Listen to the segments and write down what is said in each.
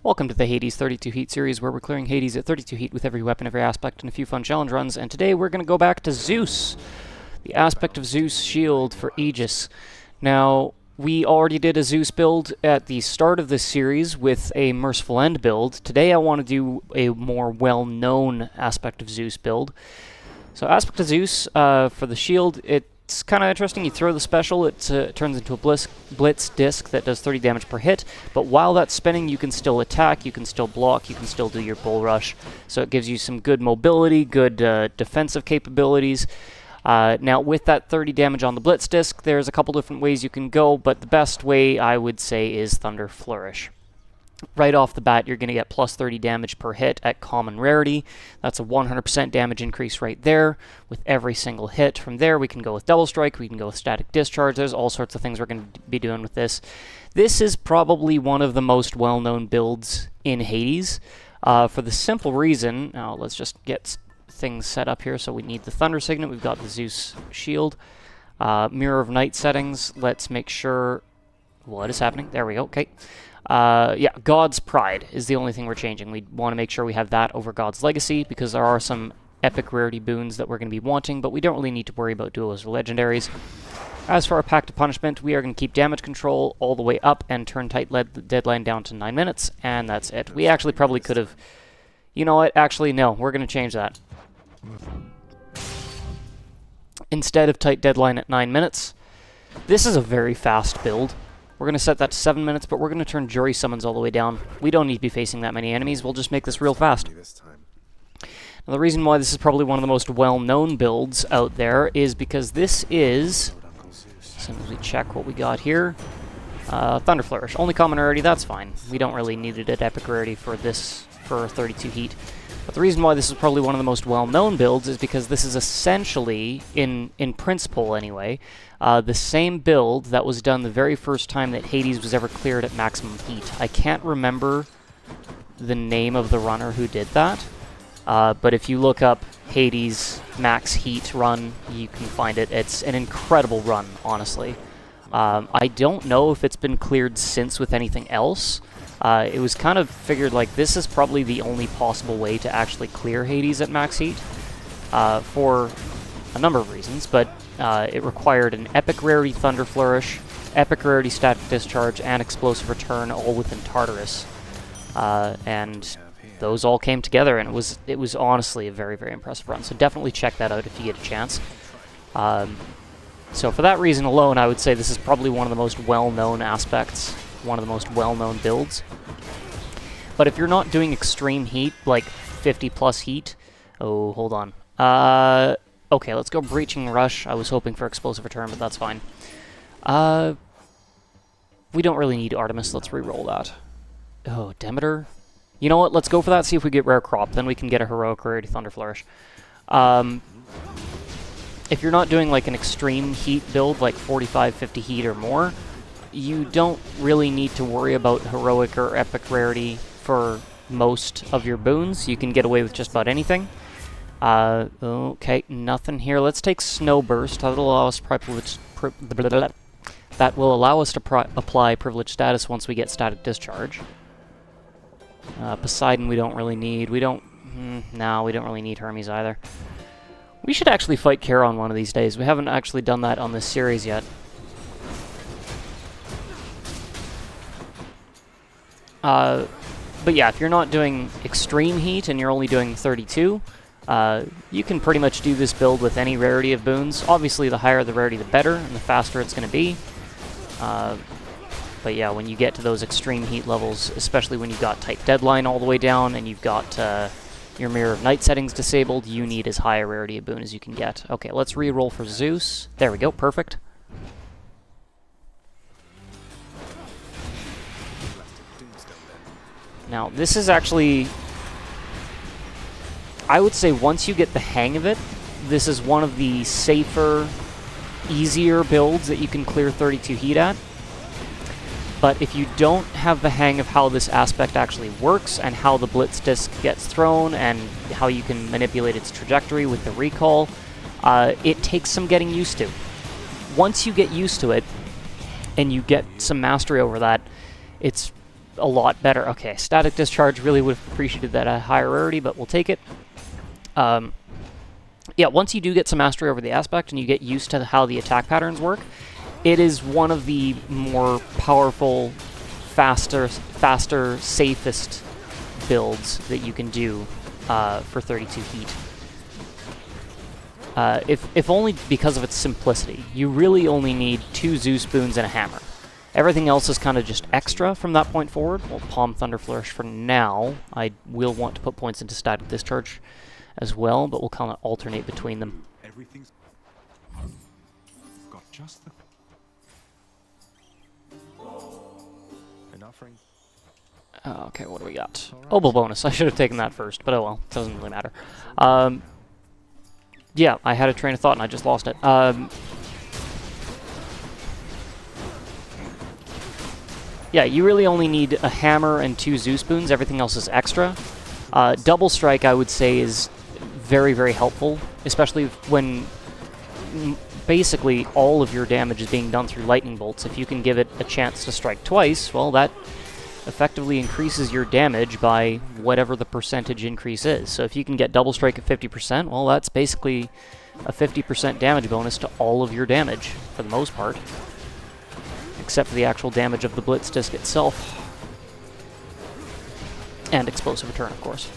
Welcome to the Hades 32 Heat series, where we're clearing Hades at 32 Heat with every weapon, every aspect, and a few fun challenge runs. And today we're going to go back to Zeus, the Aspect of Zeus shield for Aegis. Now, we already did a Zeus build at the start of this series with a Merciful End build. Today I want to do a more well-known Aspect of Zeus build. So Aspect of Zeus, for the shield, it's kind of interesting. You throw the special, it turns into a blitz disc that does 30 damage per hit, but while that's spinning, you can still attack, you can still block, you can still do your bull rush. So it gives you some good mobility, good defensive capabilities. Now, with that 30 damage on the blitz disc, there's a couple different ways you can go, but the best way, I would say, is Thunder Flourish. Right off the bat, you're going to get plus 30 damage per hit at common rarity. That's a 100% damage increase right there with every single hit. From there, we can go with Double Strike, we can go with Static Discharge. There's all sorts of things we're going to be doing with this. This is probably one of the most well-known builds in Hades, for the simple reason, now let's just get things set up here. So we need the Thunder Signet, we've got the Zeus shield. Mirror of Night settings, let's make sure, what is happening? There we go, okay. Yeah, God's Pride is the only thing we're changing. We want to make sure we have that over God's Legacy, because there are some epic rarity boons that we're going to be wanting, but we don't really need to worry about duos or legendaries. As for our Pact of Punishment, we are going to keep damage control all the way up and turn tight deadline down to 9 minutes, and that's it. We actually probably could have... You know what? Actually, no. We're going to change that. Instead of tight deadline at 9 minutes, this is a very fast build. We're going to set that to 7 minutes, but we're going to turn Jury Summons all the way down. We don't need to be facing that many enemies. We'll just make this real fast. Now, the reason why this is probably one of the most well-known builds out there is because this is... Simply check what we got here. Thunder Flourish. Only common rarity, that's fine. We don't really need it at epic rarity for this, for 32 heat. But the reason why this is probably one of the most well-known builds is because this is essentially, in principle anyway, the same build that was done the very first time that Hades was ever cleared at maximum heat. I can't remember the name of the runner who did that, but if you look up Hades max heat run, you can find it. It's an incredible run, honestly. I don't know if it's been cleared since with anything else. It was kind of figured like this is probably the only possible way to actually clear Hades at max heat, for a number of reasons, but it required an epic rarity Thunder Flourish, epic rarity Static Discharge, and Explosive Return all within Tartarus. And those all came together, and it was honestly a very, very impressive run. So definitely check that out if you get a chance. So for that reason alone, I would say this is probably one of the most well-known aspects, one of the most well-known builds. But if you're not doing extreme heat, like 50 plus heat, oh, hold on. Okay, let's go Breaching Rush. I was hoping for Explosive Return, but that's fine. We don't really need Artemis. Let's re-roll that. Oh, Demeter. You know what? Let's go for that, see if we get Rare Crop. Then we can get a Heroic Rarity Thunder Flourish. If you're not doing like an extreme heat build, like 45, 50 heat or more, you don't really need to worry about Heroic or Epic Rarity for most of your boons. You can get away with just about anything. Okay, nothing here. Let's take Snow Burst. That'll allow us that will allow us to apply Privilege Status once we get Static Discharge. Poseidon we don't really need. No, we don't really need Hermes either. We should actually fight Charon one of these days. We haven't actually done that on this series yet. But yeah, if you're not doing extreme heat and you're only doing 32, you can pretty much do this build with any rarity of boons. Obviously, the higher the rarity, the better, and the faster it's going to be. But yeah, when you get to those extreme heat levels, especially when you've got tight deadline all the way down and you've got your Mirror of Night settings disabled, you need as high a rarity of boon as you can get. Okay, let's re-roll for Zeus. There we go, perfect. Now, this is actually, I would say once you get the hang of it, this is one of the safer, easier builds that you can clear 32 heat at. But if you don't have the hang of how this aspect actually works and how the Blitz Disc gets thrown and how you can manipulate its trajectory with the recall, it takes some getting used to. Once you get used to it and you get some mastery over that, it's a lot better. Okay, static discharge, really would have appreciated that at a higher rarity, but we'll take it. Yeah, once you do get some mastery over the aspect and you get used to how the attack patterns work, it is one of the more powerful, faster, safest builds that you can do for 32 heat. If only because of its simplicity. You really only need 2 Zeus spoons and a hammer. Everything else is kind of just extra from that point forward. We'll palm Thunder Flourish for now. I will want to put points into static discharge as well, but we'll kind of alternate between them. Everything's got just the enough ring. Okay, what do we got? Obel bonus. I should have taken that first, but oh well, doesn't really matter. Yeah, I had a train of thought and I just lost it. Yeah, you really only need a hammer and 2 Zeus spoons. Everything else is extra. Double strike, I would say, is very, very helpful, especially when basically all of your damage is being done through lightning bolts. If you can give it a chance to strike twice, well, that effectively increases your damage by whatever the percentage increase is. So if you can get double strike at 50%, well, that's basically a 50% damage bonus to all of your damage, for the most part. Except for the actual damage of the Blitz Disc itself. And Explosive Return, of course.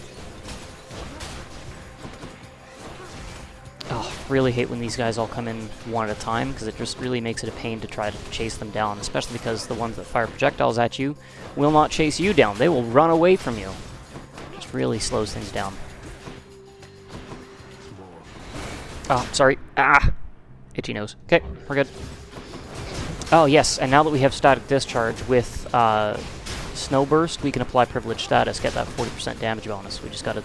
Oh, really hate when these guys all come in one at a time, because it just really makes it a pain to try to chase them down, especially because the ones that fire projectiles at you will not chase you down. They will run away from you. Just really slows things down. Oh, sorry. Ah! Itchy nose. Okay, we're good. Oh, yes, and now that we have static discharge with Snow Burst, we can apply privileged status, get that 40% damage bonus. We just gotta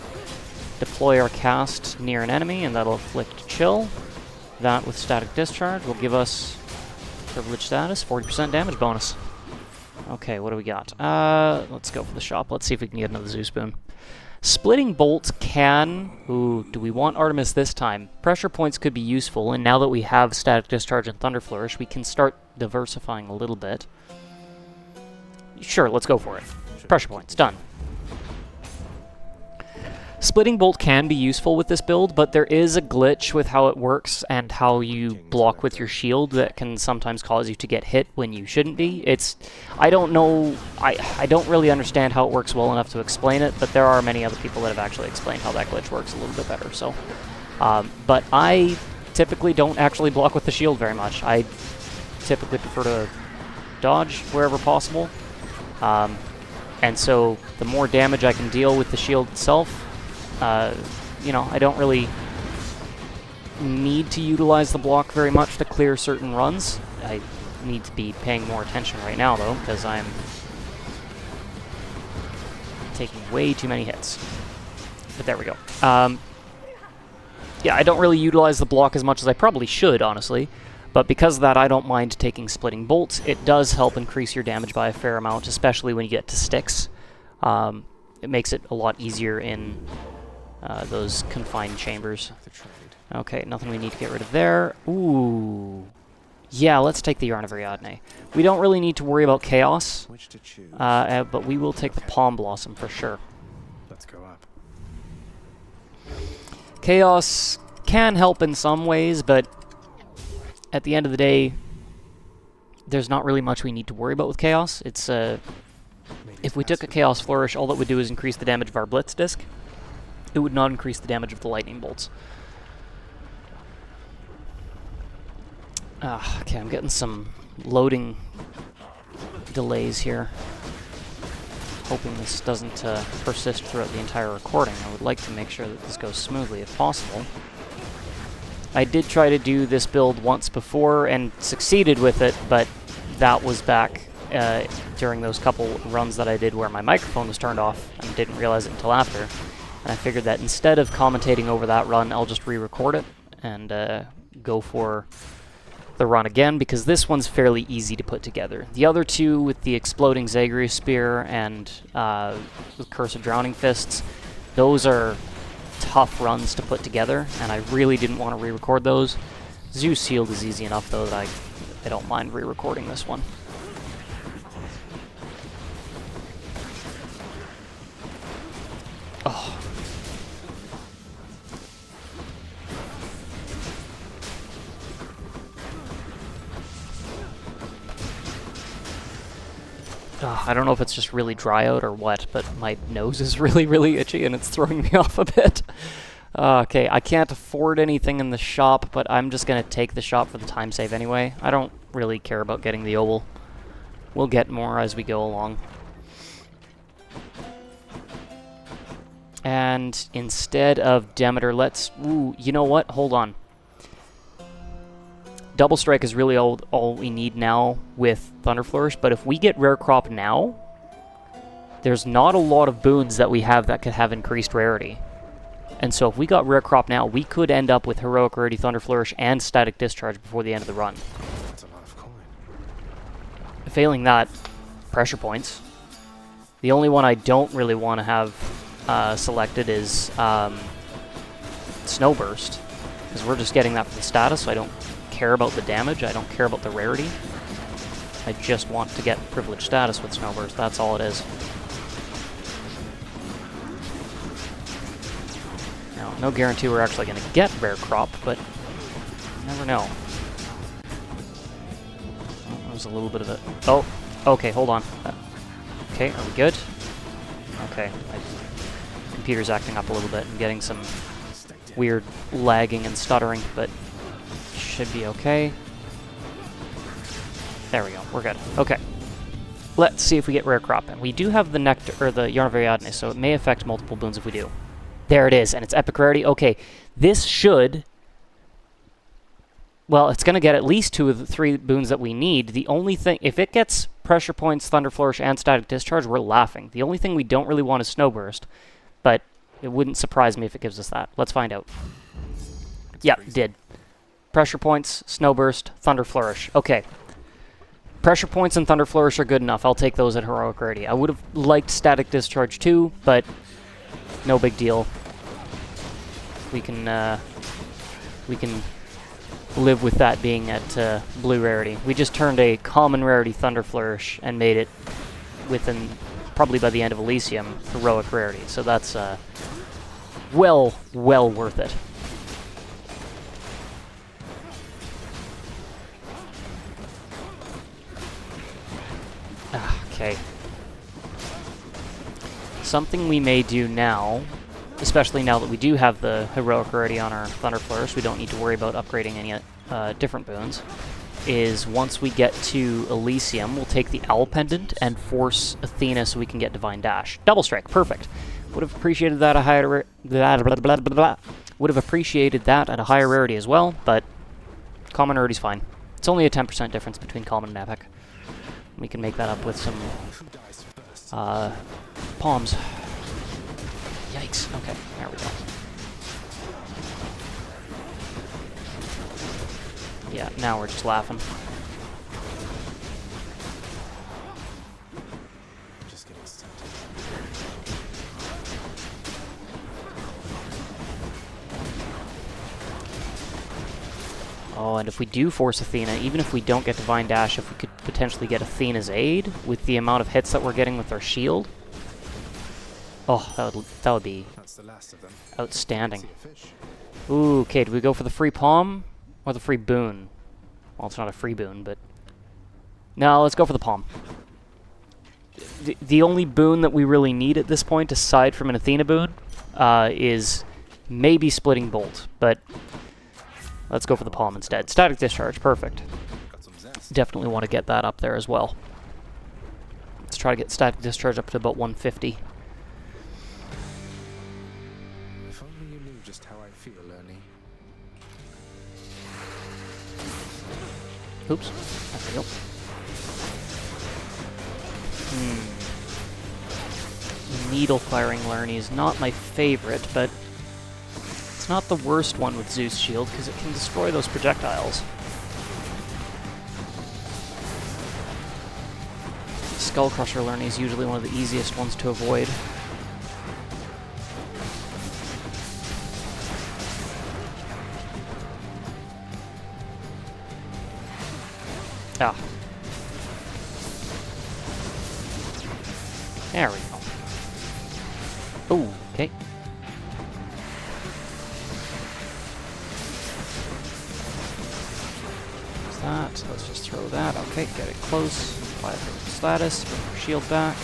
deploy our cast near an enemy, and that'll afflict chill. That with static discharge will give us privileged status, 40% damage bonus. Okay, what do we got? Let's go for the shop. Let's see if we can get another Zeus spoon. Splitting bolts can... Ooh, do we want Artemis this time? Pressure points could be useful, and now that we have static discharge and Thunder Flourish, we can start diversifying a little bit. Sure, let's go for it. Pressure points, done. Splitting bolt can be useful with this build, but there is a glitch with how it works and how you block with your shield that can sometimes cause you to get hit when you shouldn't be. I don't know, I don't really understand how it works well enough to explain it, but there are many other people that have actually explained how that glitch works a little bit better, so. But I typically don't actually block with the shield very much. I typically prefer to dodge wherever possible. And so the more damage I can deal with the shield itself, you know, I don't really need to utilize the block very much to clear certain runs. I need to be paying more attention right now, though, because I'm taking way too many hits. But there we go. Yeah, I don't really utilize the block as much as I probably should, honestly. But because of that, I don't mind taking splitting bolts. It does help increase your damage by a fair amount, especially when you get to sticks. It makes it a lot easier in those confined chambers. Okay, nothing we need to get rid of there. Ooh. Yeah, let's take the Yarn of Ariadne. We don't really need to worry about Chaos, but we will take the Palm Blossom for sure. Let's go up. Chaos can help in some ways, but at the end of the day, there's not really much we need to worry about with Chaos. It's if we took a Chaos Flourish, all that would do is increase the damage of our Blitz Disc. It would not increase the damage of the lightning bolts. Okay, I'm getting some loading delays here. Hoping this doesn't persist throughout the entire recording. I would like to make sure that this goes smoothly if possible. I did try to do this build once before and succeeded with it, but that was back during those couple runs that I did where my microphone was turned off and didn't realize it until after. And I figured that instead of commentating over that run, I'll just re-record it and go for the run again, because this one's fairly easy to put together. The other two, with the Exploding Zagreus Spear and the Curse of Drowning Fists, those are tough runs to put together, and I really didn't want to re-record those. Zeus Shield is easy enough, though, that I don't mind re-recording this one. I don't know if it's just really dry out or what, but my nose is really, really itchy and it's throwing me off a bit. Okay, I can't afford anything in the shop, but I'm just going to take the shop for the time save anyway. I don't really care about getting the oval. We'll get more as we go along. And instead of Demeter, let's... Ooh, you know what? Hold on. Double Strike is really all we need now with Thunder Flourish, but if we get Rare Crop now, there's not a lot of boons that we have that could have increased rarity. And so if we got Rare Crop now, we could end up with Heroic Rarity, Thunder Flourish, and Static Discharge before the end of the run. That's a lot of coin. Failing that, Pressure Points. The only one I don't really want to have selected is Snowburst, because we're just getting that for the status, so I don't care about the damage, I don't care about the rarity. I just want to get Privileged status with Snowburst, that's all it is. Now, no guarantee we're actually going to get Rare Crop, but you never know. Oh, that was a little bit of a... Oh, okay, hold on. Okay, are we good? Okay, my computer's acting up a little bit and getting some weird lagging and stuttering, but should be okay. There we go, we're good. Okay. Let's see if we get Rare Crop. And we do have the Nectar, or the Yarn of Ariadne, so it may affect multiple boons if we do. There it is, and it's Epic Rarity. Okay, this should... Well, it's going to get at least 2 of the 3 boons that we need. The only thing... If it gets Pressure Points, Thunder Flourish, and Static Discharge, we're laughing. The only thing we don't really want is Snowburst, but it wouldn't surprise me if it gives us that. Let's find out. Yeah, it did. Pressure Points, Snowburst, Thunder Flourish. Okay. Pressure Points and Thunder Flourish are good enough. I'll take those at Heroic Rarity. I would have liked Static Discharge too, but no big deal. We can live with that being at Blue Rarity. We just turned a Common Rarity Thunder Flourish and made it within, probably by the end of Elysium, Heroic Rarity. So that's well worth it. Okay. Something we may do now, especially now that we do have the Heroic Rarity on our Thunder Flourish, we don't need to worry about upgrading any different boons, is once we get to Elysium, we'll take the Owl Pendant and force Athena so we can get Divine Dash. Double Strike, perfect. Would have appreciated that at a higher would have appreciated that at a higher rarity as well, but Common Rarity's fine. It's only a 10% difference between Common and Epic. We can make that up with some palms. Yikes. Okay, there we go. Yeah, now we're just laughing. Just getting started. Oh, and if we do force Athena, even if we don't get Divine Dash, if we could potentially get Athena's aid with the amount of hits that we're getting with our shield, oh, that would be outstanding. Ooh, okay, do we go for the free palm or the free boon? Well, it's not a free boon, but... No, let's go for the palm. The only boon that we really need at this point, aside from an Athena boon, is maybe Splitting Bolt, but let's go for the palm instead. Static Discharge, perfect. Definitely want to get that up there as well. Let's try to get Static Discharge up to about 150. If only you knew just how I feel, Ernie. Oops. There we go. Needle firing Lernie is not my favorite, but it's not the worst one with Zeus Shield because it can destroy those projectiles. Skull Crusher Lernie is usually one of the easiest ones to avoid. Ah. There we go. Oh, okay. There's that. Let's just throw that. Okay, get it close. Apply for status, bring our shield back.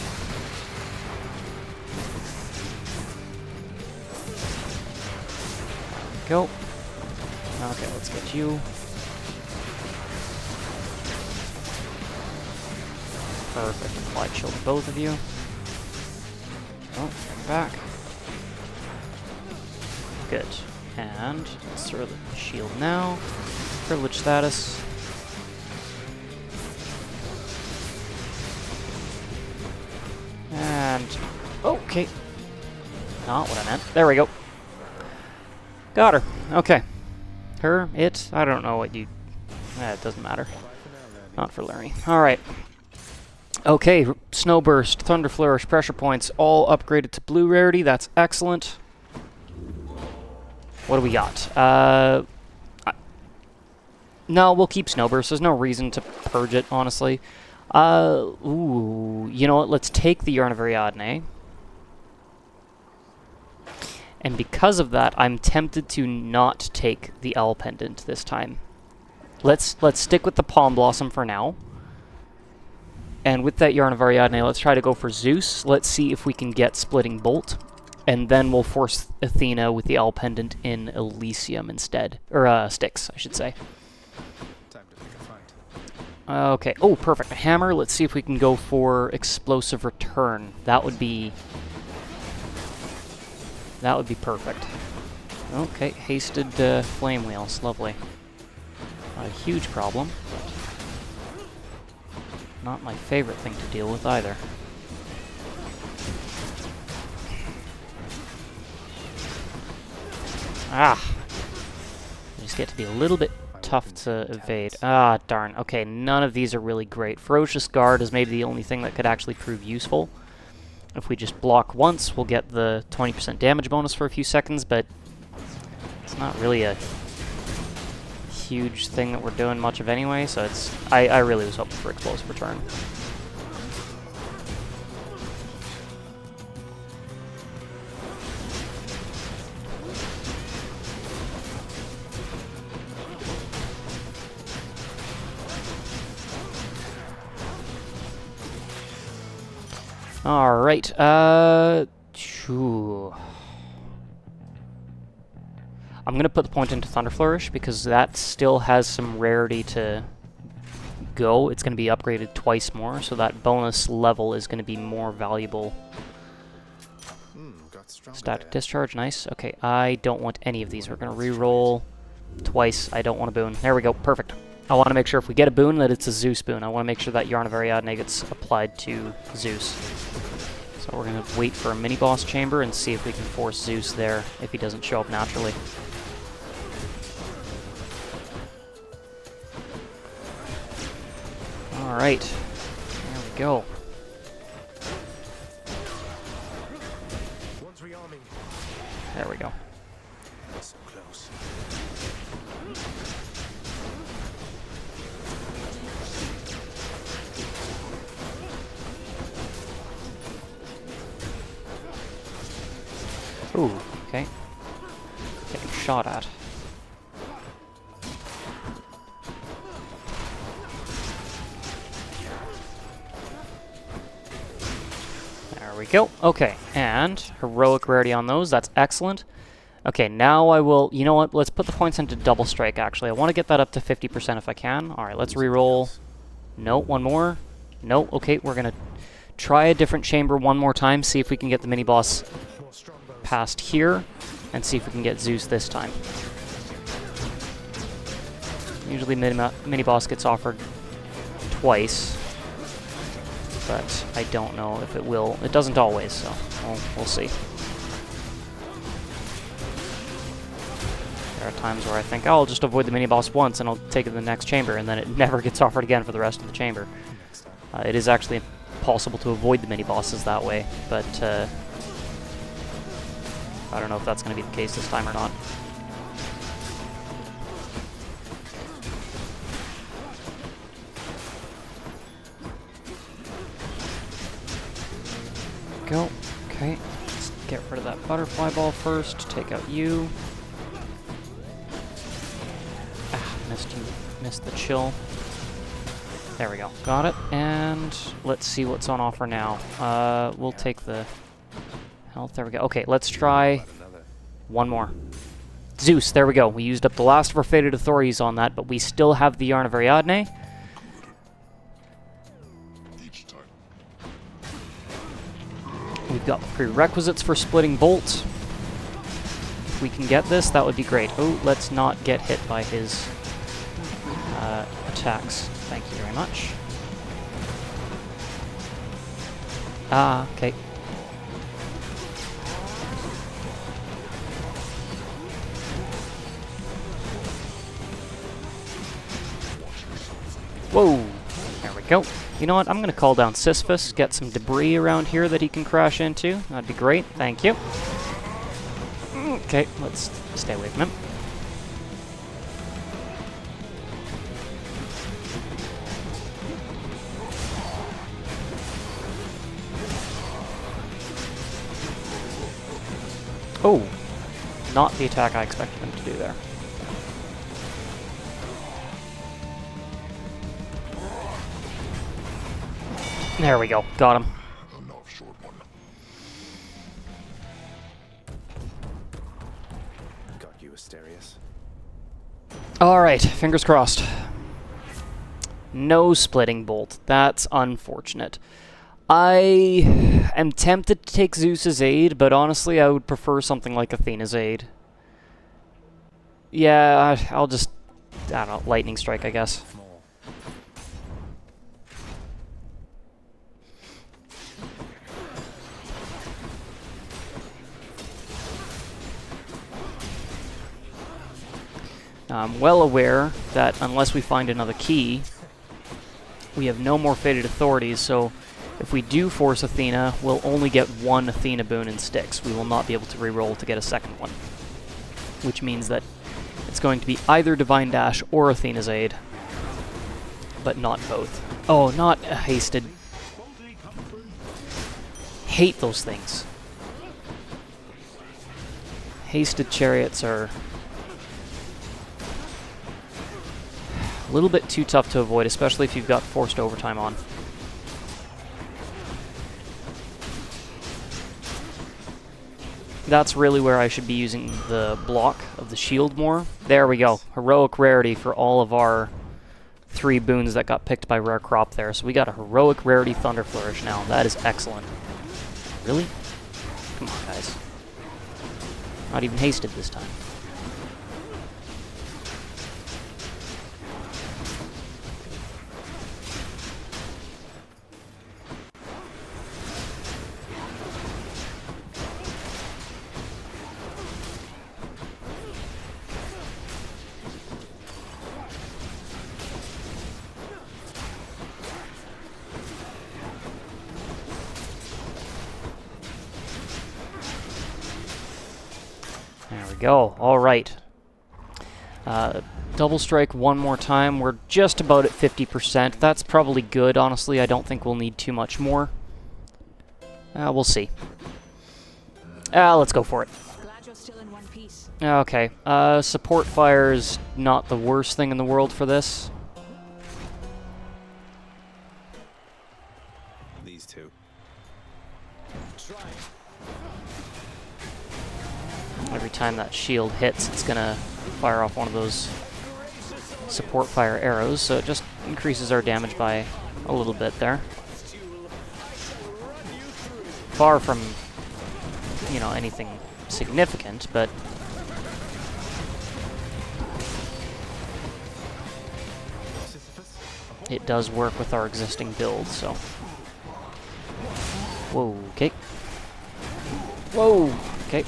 Go. Okay, let's get you. Perfect. Apply chill to both of you. Oh, bring back. Good. And let's throw the shield now. Privilege status. And okay. Not what I meant. There we go. Got her. Okay. Her, it, I don't know what you... it doesn't matter. Not for Larry. Alright. Okay, Snow Burst, Thunder Flourish, Pressure Points, all upgraded to blue rarity. That's excellent. What do we got? No, we'll keep Snow Burst. There's no reason to purge it, honestly. Ooh, you know what? Let's take the Yarn of Ariadne. And because of that, I'm tempted to not take the Owl Pendant this time. Let's stick with the Palm Blossom for now. And with that Yarn of Ariadne, let's try to go for Zeus. Let's see if we can get Splitting Bolt. And then we'll force Athena with the Owl Pendant in Elysium instead. Or, Styx, I should say. Time to pick a fight. Okay. Oh, perfect. A hammer. Let's see if we can go for Explosive Return. That would be perfect. Okay, hasted flame wheels. Lovely. Not a huge problem, but not my favorite thing to deal with either. Ah! They just get to be a little bit tough to evade. Ah, darn. Okay, none of these are really great. Ferocious Guard is maybe the only thing that could actually prove useful. If we just block once, we'll get the 20% damage bonus for a few seconds, but it's not really a huge thing that we're doing much of anyway, so it's... I really was hoping for Explosive Return. Alright, phew. I'm gonna put the point into Thunder Flourish because that still has some rarity to go. It's gonna be upgraded twice more, so that bonus level is gonna be more valuable. Static Discharge, nice. Okay, I don't want any of these. We're gonna re-roll twice. I don't want a boon. There we go, perfect. I want to make sure if we get a boon that it's a Zeus boon. I want to make sure that Yarn of Ariadne gets applied to Zeus. So we're going to wait for a mini-boss chamber and see if we can force Zeus there if he doesn't show up naturally. Alright, there we go. There we go. So close. Ooh, okay. Getting shot at. There we go. Okay, and heroic rarity on those. That's excellent. Okay, now I will... You know what? Let's put the points into Double Strike, actually. I want to get that up to 50% if I can. Alright, let's re-roll. No, one more. No, okay, we're going to try a different chamber one more time, see if we can get the mini-boss past here, and see if we can get Zeus this time. Usually mini-boss gets offered twice, but I don't know if it will. It doesn't always, so we'll see. There are times where I think, oh, I'll just avoid the mini-boss once and I'll take it to the next chamber, and then it never gets offered again for the rest of the chamber. It is actually possible to avoid the mini-bosses that way, but I don't know if that's going to be the case this time or not. Go. Okay. Let's get rid of that butterfly ball first. Take out you. Ah, missed the chill. There we go. Got it. And let's see what's on offer now. We'll take the health. There we go. Okay, let's try one more. Zeus, there we go. We used up the last of our Fated Authorities on that, but we still have the Yarn of Ariadne. We've got the prerequisites for splitting bolt. If we can get this, that would be great. Oh, let's not get hit by his attacks. Thank you very much. Ah, okay. Whoa! There we go. You know what? I'm going to call down Sisyphus, get some debris around here that he can crash into. That'd be great. Thank you. Okay, let's stay away from him. Oh! Not the attack I expected him to do there. There we go. Got him. Got you, Asterius. Alright, fingers crossed. No splitting bolt. That's unfortunate. I am tempted to take Zeus's aid, but honestly I would prefer something like Athena's aid. Yeah, I'll just, I don't know, lightning strike, I guess. I'm well aware that unless we find another key, we have no more Fated Authorities, so if we do force Athena, we'll only get one Athena boon in Styx. We will not be able to reroll to get a second one. Which means that it's going to be either Divine Dash or Athena's Aid, but not both. Oh, not Hasted. Hate those things. Hasted chariots are a little bit too tough to avoid, especially if you've got forced overtime on. That's really where I should be using the block of the shield more. There we go. Heroic rarity for all of our 3 boons that got picked by Rare Crop there. So we got a heroic rarity Thunder Flourish now. That is excellent. Really? Come on, guys. Not even hasted this time. There we go. All right. Double strike one more time. We're just about at 50%. That's probably good, honestly. I don't think we'll need too much more. We'll see. Let's go for it. Glad you're still in one piece. Okay. Support fire is not the worst thing in the world for this. These two. Every time that shield hits, it's gonna fire off one of those support fire arrows, so it just increases our damage by a little bit there. Far from, you know, anything significant, but it does work with our existing build, so. Whoa, okay. Whoa, okay.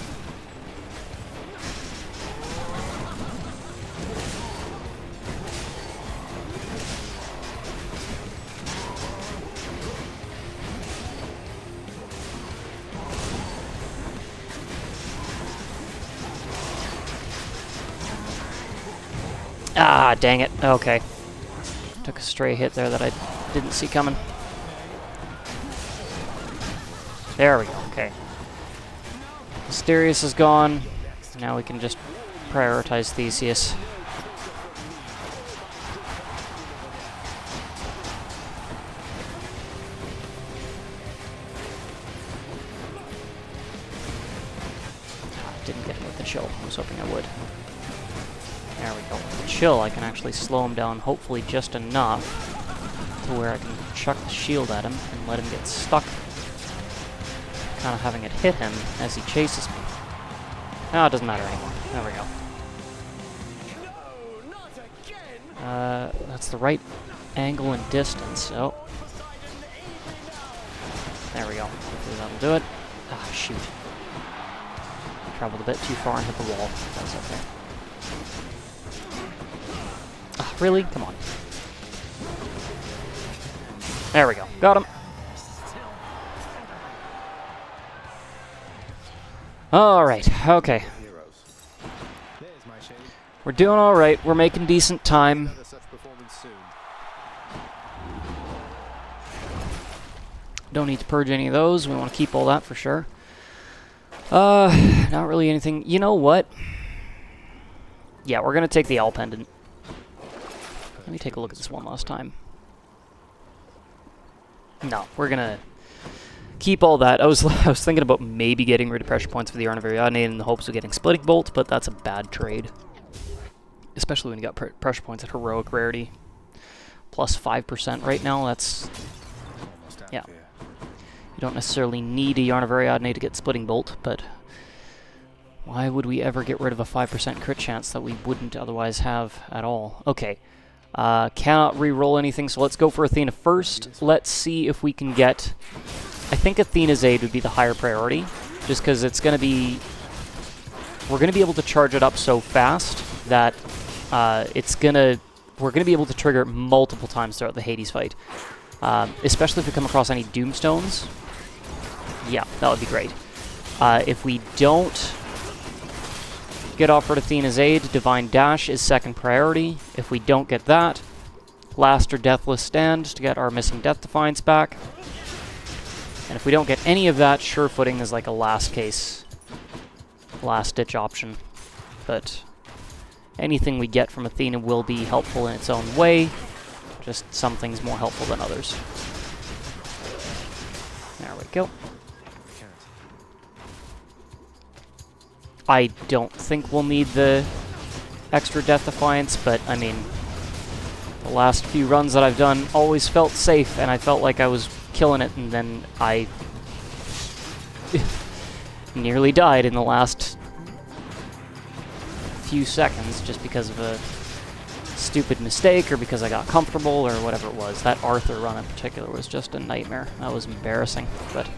Ah, dang it. Okay. Took a stray hit there that I didn't see coming. There we go. Okay. Asterius is gone. Now we can just prioritize Theseus. didn't get him with the chill. I was hoping I would. There we go. With the chill, I can actually slow him down, hopefully just enough to where I can chuck the shield at him and let him get stuck. Kind of having it hit him as he chases me. No, it doesn't matter anymore. There we go. That's the right angle and distance. Oh. There we go. Hopefully that'll do it. Ah, shoot. Traveled a bit too far and hit the wall. That's okay. Ah, really? Come on. There we go. Got him. Alright, okay. We're doing alright. We're making decent time. Don't need to purge any of those. We want to keep all that for sure. Not really anything. You know what? Yeah, we're going to take the Owl Pendant. Let me take a look at this one last time. No, we're going to keep all that. I was thinking about maybe getting rid of pressure points for the Ariadne in the hopes of getting Splitting Bolt, but that's a bad trade. Especially when you got pressure points at heroic rarity. Plus 5% right now, that's... Yeah. You don't necessarily need a Yarn of Ariadne to get Splitting Bolt, but why would we ever get rid of a 5% crit chance that we wouldn't otherwise have at all? Okay. Cannot re-roll anything, so let's go for Athena first. Let's see if we can get... I think Athena's Aid would be the higher priority, just because it's going to be... We're going to be able to charge it up so fast that we're going to be able to trigger it multiple times throughout the Hades fight. Especially if we come across any Doomstones. Yeah, that would be great. If we don't get offered Athena's Aid, Divine Dash is second priority. If we don't get that, Last or Deathless Stand to get our missing Death Defiance back. And if we don't get any of that, Sure Footing is like a last case, last ditch option. But anything we get from Athena will be helpful in its own way. Just some things more helpful than others. There we go. I don't think we'll need the extra Death Defiance, but I mean, the last few runs that I've done always felt safe, and I felt like I was killing it, and then I nearly died in the last few seconds just because of a stupid mistake or because I got comfortable or whatever it was. That Arthur run in particular was just a nightmare. That was embarrassing, but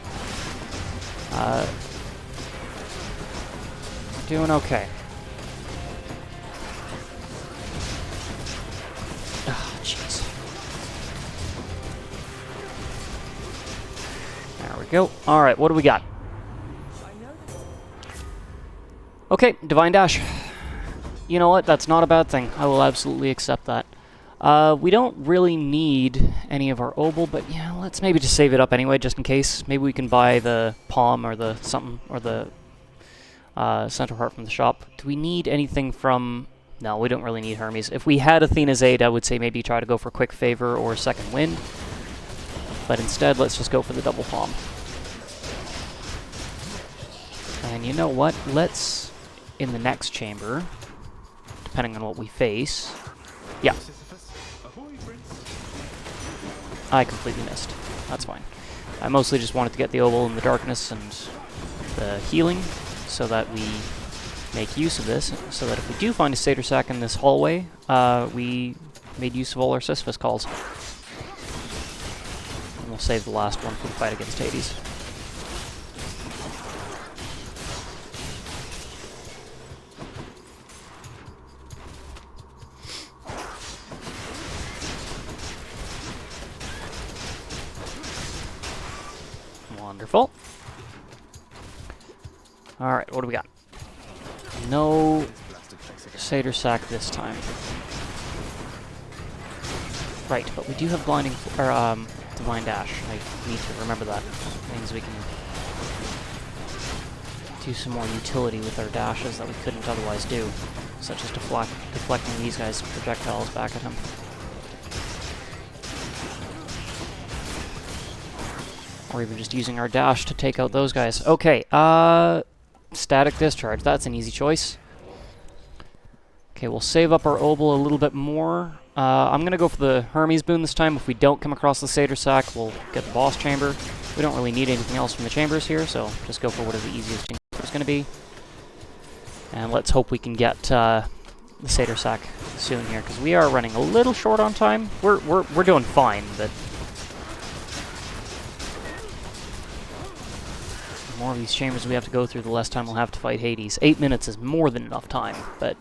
doing okay. Ah, jeez. There we go. Alright, what do we got? Okay, Divine Dash. You know what? That's not a bad thing. I will absolutely accept that. We don't really need any of our Obel, but yeah, let's maybe just save it up anyway, just in case. Maybe we can buy the Palm or the something, or the Centaur Heart from the shop. Do we need anything from... No, we don't really need Hermes. If we had Athena's Aid, I would say maybe try to go for Quick Favor or Second Wind. But instead, let's just go for the Double Palm. And you know what? Let's, in the next chamber, depending on what we face... Yeah. I completely missed. That's fine. I mostly just wanted to get the Obel in the darkness and the healing, so that we make use of this, so that if we do find a Satyr Sack in this hallway, we made use of all our Sisyphus calls. And we'll save the last one for the fight against Hades. Wonderful. Alright, what do we got? No Satyr Sack this time. Right, but we do have blinding, or Divine Dash. I need to remember that. Means we can do some more utility with our dashes that we couldn't otherwise do, such as deflecting these guys' projectiles back at him. Or even just using our dash to take out those guys. Okay, Static Discharge. That's an easy choice. Okay, we'll save up our Obel a little bit more. I'm going to go for the Hermes boon this time. If we don't come across the Satyr Sack, we'll get the boss chamber. We don't really need anything else from the chambers here, so just go for whatever the easiest chamber is going to be. And let's hope we can get the Satyr Sack soon here, because we are running a little short on time. We're doing fine, but the more of these chambers we have to go through, the less time we'll have to fight Hades. 8 minutes is more than enough time, but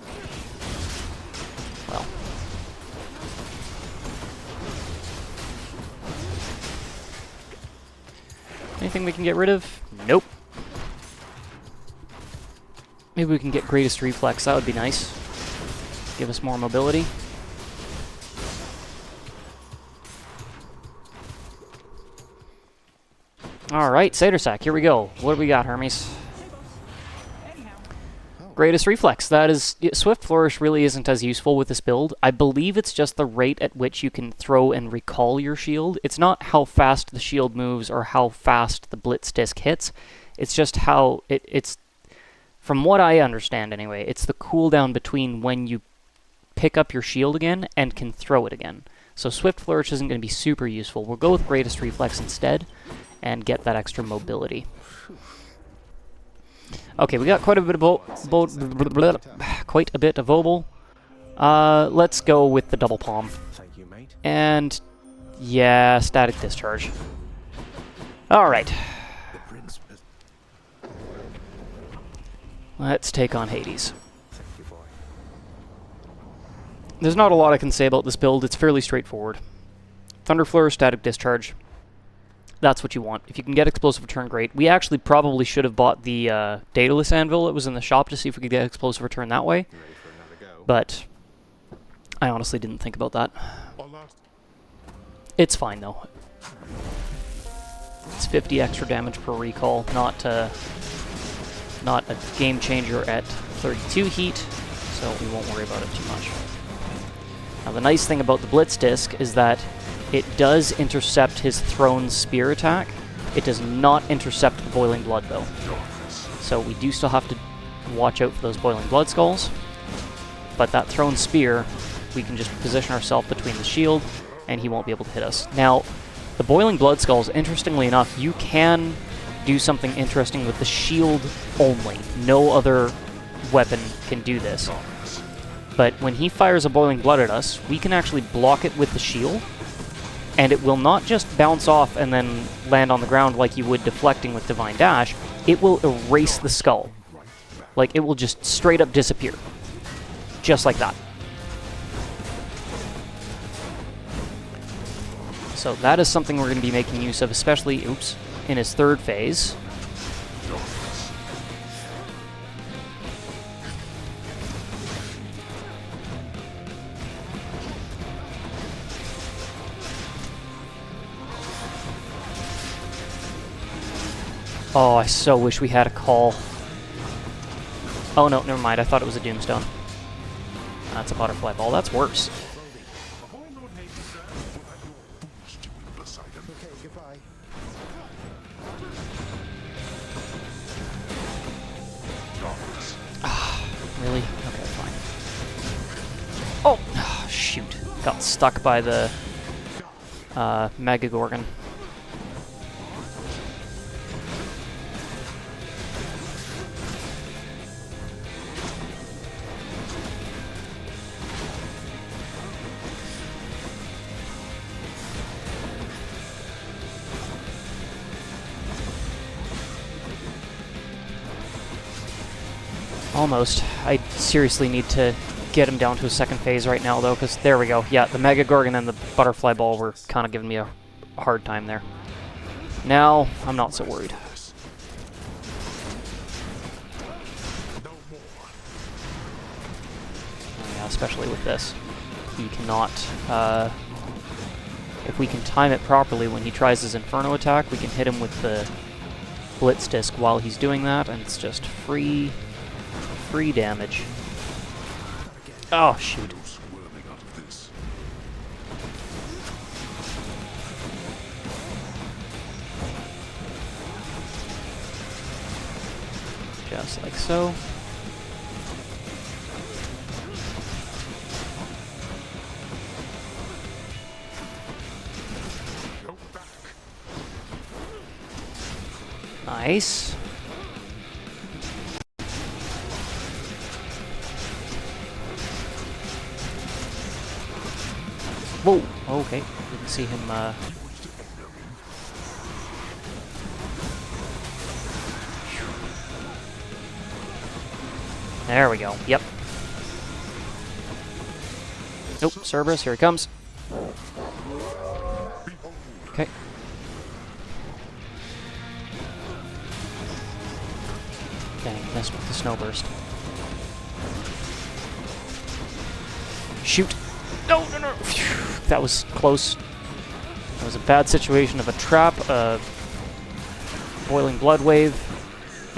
well. Anything we can get rid of? Nope. Maybe we can get Greatest Reflex. That would be nice. Give us more mobility. Alright, Satyr Sack, here we go. What do we got, Hermes? Greatest Reflex. That is... Swift Flourish really isn't as useful with this build. I believe it's just the rate at which you can throw and recall your shield. It's not how fast the shield moves or how fast the Blitz Disc hits. It's just how... It's... From what I understand, anyway, it's the cooldown between when you pick up your shield again and can throw it again. So Swift Flourish isn't going to be super useful. We'll go with Greatest Reflex instead and get that extra mobility. Okay, we got quite a bit of Obel. Let's go with the double palm. Thank you, mate. And yeah, Static Discharge. All right. Let's take on Hades. Thank you, boy. There's not a lot I can say about this build. It's fairly straightforward. Thunder Flourish, Static Discharge. That's what you want. If you can get Explosive Return, great. We actually probably should have bought the Daedalus Anvil that was in the shop to see if we could get Explosive Return that way. Ready for another go? But I honestly didn't think about that. It's fine, though. It's 50 extra damage per recall, not a game changer at 32 heat, so we won't worry about it too much. Now, the nice thing about the Blitz Disc is that it does intercept his Thrown Spear attack. It does not intercept the Boiling Blood, though. So we do still have to watch out for those Boiling Blood Skulls. But that Thrown Spear, we can just position ourselves between the shield, and he won't be able to hit us. Now, the Boiling Blood Skulls, interestingly enough, you can do something interesting with the shield only. No other weapon can do this. But when he fires a Boiling Blood at us, we can actually block it with the shield, and it will not just bounce off and then land on the ground like you would deflecting with Divine Dash. It will erase the skull. Like, it will just straight up disappear. Just like that. So that is something we're going to be making use of, especially, oops, in his third phase. Oh, I so wish we had a call. Oh no, never mind. I thought it was a Doomstone. That's a Butterfly Ball. That's worse. Okay, goodbye. Really? Okay, fine. Oh, shoot. Got stuck by the Mega Gorgon. Almost. I seriously need to get him down to a second phase right now, though, because there we go. Yeah, the Mega Gorgon and the Butterfly Ball were kind of giving me a hard time there. Now, I'm not so worried. Yeah, especially with this. He cannot... if we can time it properly when he tries his Inferno attack, we can hit him with the Blitz Disc while he's doing that, and it's just free damage. Oh, shoot. Just like so. Nice. Whoa! Okay, didn't see him. There we go. Yep. Nope. Cerberus, here he comes. Okay. Dang, missed with the snowburst. Shoot! No, no, no! Phew, that was close. That was a bad situation of a trap, a boiling blood wave,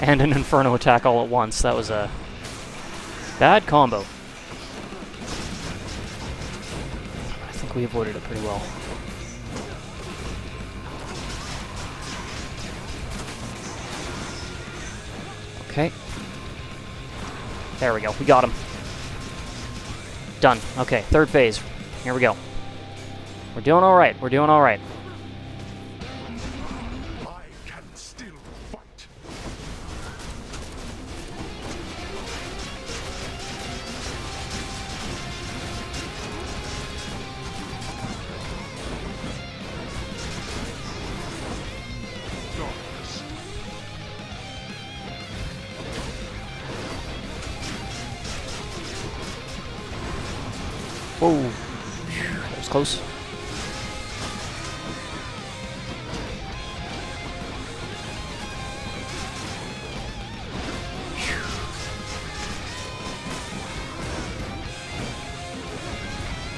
and an inferno attack all at once. That was a bad combo. I think we avoided it pretty well. Okay. There we go. We got him. Done. Okay, third phase. Here we go. We're doing all right. We're doing all right. I can still fight. Darkness. Whoa. That was close.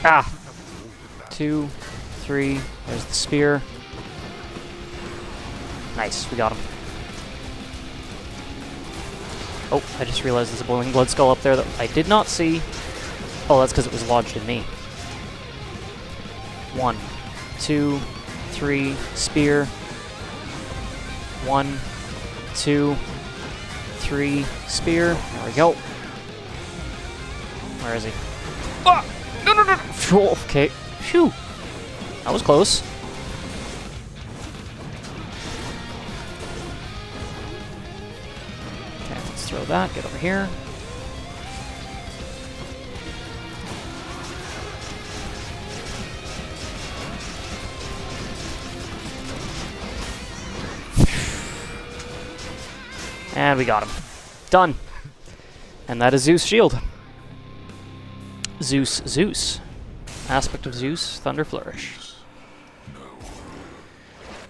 Ah! 2, 3, there's the spear. Nice, we got him. Oh, I just realized there's a boiling blood skull up there that I did not see. Oh, that's because it was lodged in me. 1, 2, 3, spear. 1, 2, 3, spear. There we go. Where is he? Ah! No, no, no! Phew, okay. Phew. That was close. Okay, let's throw that. Get over here. And we got him. Done. And that is Zeus' shield. Zeus, Zeus. Aspect of Zeus, Thunder Flourish.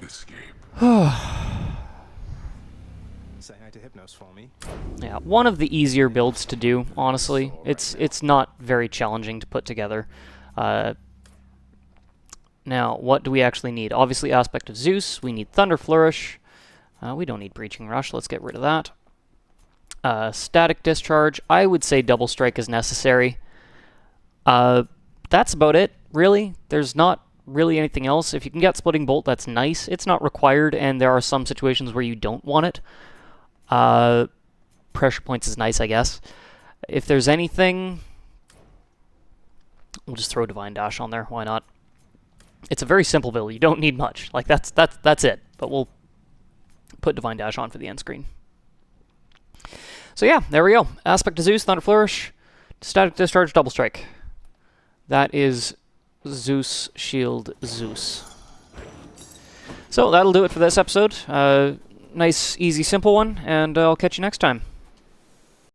Escape. Say hi to Hypnos for me. Yeah, one of the easier builds to do, honestly. It's not very challenging to put together. Now, what do we actually need? Obviously, Aspect of Zeus. We need Thunder Flourish. We don't need Breaching Rush. Let's get rid of that. Static Discharge. I would say Double Strike is necessary. That's about it, really. There's not really anything else. If you can get Splitting Bolt, that's nice. It's not required, and there are some situations where you don't want it. Pressure Points is nice, I guess. If there's anything, we'll just throw Divine Dash on there. Why not? It's a very simple build. You don't need much. Like, that's it. But we'll put Divine Dash on for the end screen. So yeah, there we go. Aspect of Zeus, Thunder Flourish, Static Discharge, Double Strike. That is Zeus Shield Zeus. So that'll do it for this episode. Nice, easy, simple one, and I'll catch you next time.